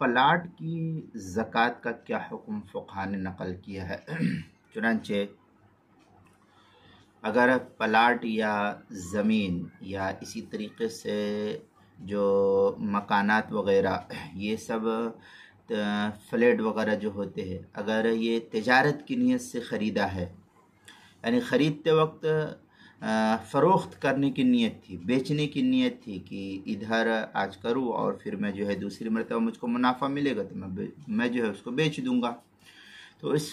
Plot کی زکوٰۃ کا کیا حکم فقہا نے نقل کیا ہے؟ چنانچہ اگر پلاٹ یا زمین یا اسی طریقے سے جو مکانات وغیرہ یہ سب فلیٹ وغیرہ جو ہوتے ہیں، اگر یہ تجارت کی نیت سے خریدا ہے، یعنی خریدتے وقت فروخت کرنے کی نیت تھی، بیچنے کی نیت تھی کہ ادھر آج کروں اور پھر میں جو ہے دوسری مرتبہ مجھ کو منافع ملے گا تو میں جو ہے اس کو بیچ دوں گا، تو اس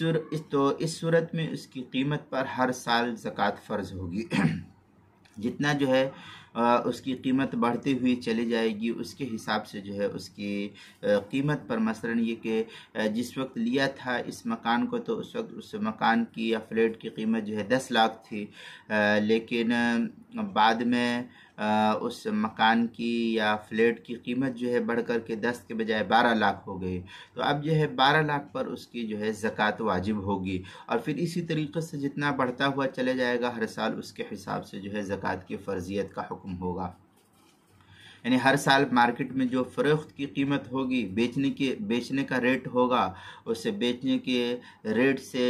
صورت میں اس کی قیمت پر ہر سال زکوٰۃ فرض ہوگی۔ جتنا جو ہے اس کی قیمت بڑھتی ہوئی چلی جائے گی، اس کے حساب سے جو ہے اس کی قیمت پر، مثلاً یہ کہ جس وقت لیا تھا اس مکان کو تو اس وقت اس مکان کی یا فلیٹ کی قیمت جو ہے 10 لاکھ تھی، لیکن بعد میں اس مکان کی یا فلیٹ کی قیمت جو ہے بڑھ کر کے 10 کے بجائے 12 لاکھ ہو گئی، تو اب جو ہے 12 لاکھ پر اس کی جو ہے زکوٰۃ واجب ہوگی، اور پھر اسی طریقے سے جتنا بڑھتا ہوا چلے جائے گا ہر سال اس کے حساب سے جو ہے زکوٰۃ کی فرضیت کا حکم ہوگا۔ یعنی ہر سال مارکیٹ میں جو فروخت کی قیمت ہوگی، بیچنے کا ریٹ ہوگا، اس سے بیچنے کے ریٹ سے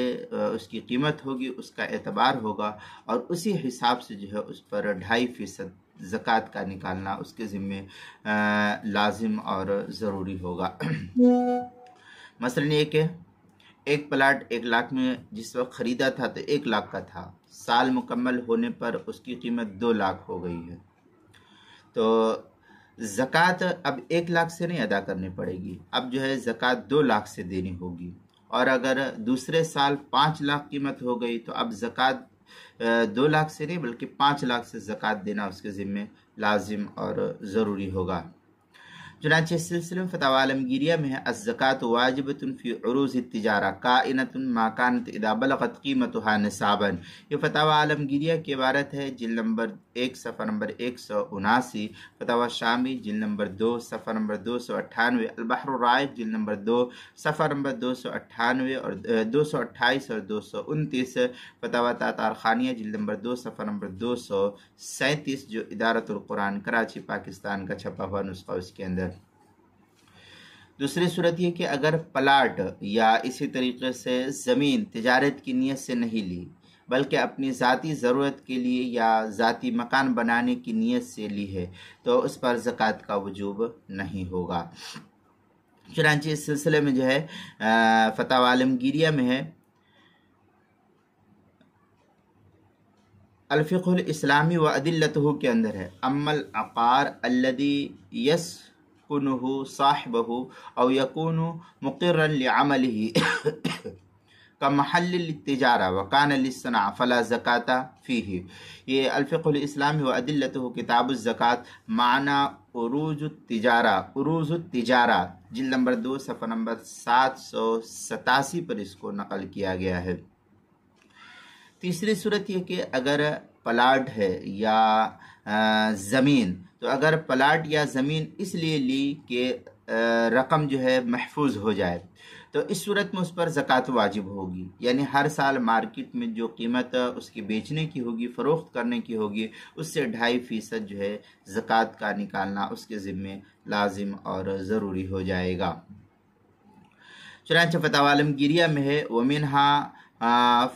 اس کی قیمت ہوگی، اس کا اعتبار ہوگا، اور اسی حساب سے جو ہے اس پر 2.5% زکوٰۃ کا نکالنا اس کے ذمے لازم اور ضروری ہوگا۔ مثلاً یہ کہ ایک پلاٹ 1 لاکھ میں جس وقت خریدا تھا تو 1 لاکھ کا تھا، سال مکمل ہونے پر اس کی قیمت 2 لاکھ ہو گئی ہے، تو زکوٰۃ اب 1 لاکھ سے نہیں ادا کرنی پڑے گی، اب جو ہے زکوٰۃ 2 لاکھ سے دینی ہوگی، اور اگر دوسرے سال 5 لاکھ قیمت ہو گئی تو اب زکوٰۃ 2 لاکھ سے نہیں بلکہ 5 لاکھ سے زکوٰۃ دینا اس کے ذمے لازم اور ضروری ہوگا۔ چنانچہ اس سلسلے میں فتاوی عالمگیریہ میں ہے الزکوٰۃ واجبۃ فی عروض التجارہ کائنۃ ما کانت اذا بلغت قیمتها نصابا، یہ فتاوی عالمگیریہ کی عبارت ہے، جلد نمبر 1 صفحہ نمبر 179، فتاوی شامی جلد نمبر 2 صفحہ نمبر 298، البحر الرائق جلد نمبر 2 صفحہ نمبر 298 اور 228 اور 229، فتاوی تاتار خانیہ جلد نمبر 2 صفحہ نمبر 237 جو ادارۃ القرآن کراچی پاکستان کا چھپا ہوا نسخہ اس کے اندر۔ دوسری صورت یہ کہ اگر پلاٹ یا اسی طریقے سے زمین تجارت کی نیت سے نہیں لی بلکہ اپنی ذاتی ضرورت کے لیے یا ذاتی مکان بنانے کی نیت سے لی ہے تو اس پر زکوٰۃ کا وجوب نہیں ہوگا۔ چنانچہ اس سلسلے میں جو ہے فتاوی عالمگیریہ میں ہے الفقہ الاسلامی و ادلتہ کے اندر ہے اما العقار الذی یسکنہ صاحبہ او یکون مقرا لعملہ کمحل للتجارہ وکان للصناعہ فلا زکاۃ فیہ، یہ الفقہ الاسلامی و ادلتہ کتاب الزکوٰۃ معنی عروض التجارہ جلد نمبر 2 صفحہ نمبر 787 پر اس کو نقل کیا گیا ہے۔ تیسری صورت یہ کہ اگر پلاٹ ہے یا زمین، تو اگر پلاٹ یا زمین اس لیے لی کہ رقم جو ہے محفوظ ہو جائے تو اس صورت میں اس پر زکوٰۃ واجب ہوگی، یعنی ہر سال مارکیٹ میں جو قیمت اس کی بیچنے کی ہوگی، فروخت کرنے کی ہوگی، اس سے 2.5% جو ہے زکوٰۃ کا نکالنا اس کے ذمے لازم اور ضروری ہو جائے گا۔ چنانچہ فتاوی عالمگیریہ میں ہے ومنہا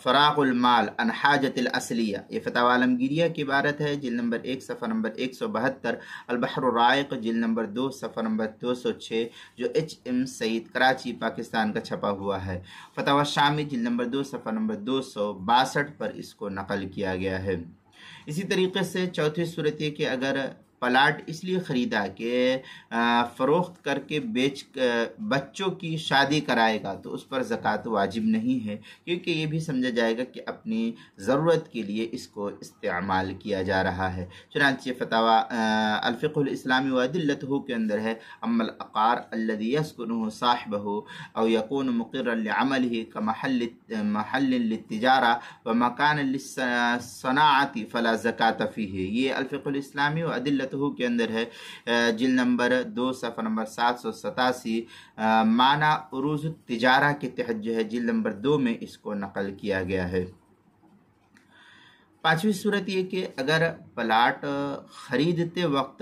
فراغ المال عن حاجت الاصلیہ، یہ فتاوی عالمگیریہ کی عبارت ہے، جلد نمبر 1 صفحہ نمبر 172، البحر الرائق جلد نمبر 2 صفحہ نمبر 206 جو HM سعید کراچی پاکستان کا چھپا ہوا ہے، فتاوی شامی جلد نمبر 2 صفحہ نمبر 262 پر اس کو نقل کیا گیا ہے۔ اسی طریقے سے چوتھی صورت یہ کہ اگر پلاٹ اس لیے خریدا کہ فروخت کر کے بچوں کی شادی کرائے گا تو اس پر زکوٰۃ واجب نہیں ہے، کیونکہ یہ بھی سمجھا جائے گا کہ اپنی ضرورت کے لیے اس کو استعمال کیا جا رہا ہے۔ چنانچہ فتاوی الفقہ الاسلامی و ادلتہ کے اندر ہے اما العقار الذی یسکنہ صاحبہ او یکون مقرا لعملہ کمحل للتجارہ ومکان للصناعۃ فلا زکاۃ فیہ، یہ الفقہ الاسلامی و ادلتہ کے اندر ہے، جلد نمبر 2 صفحہ نمبر 787، معنی عروض التجارہ کے تحت جو ہے جلد نمبر 2 میں اس کو نقل کیا گیا ہے۔ پانچویں صورت یہ کہ اگر پلاٹ خریدتے وقت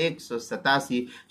187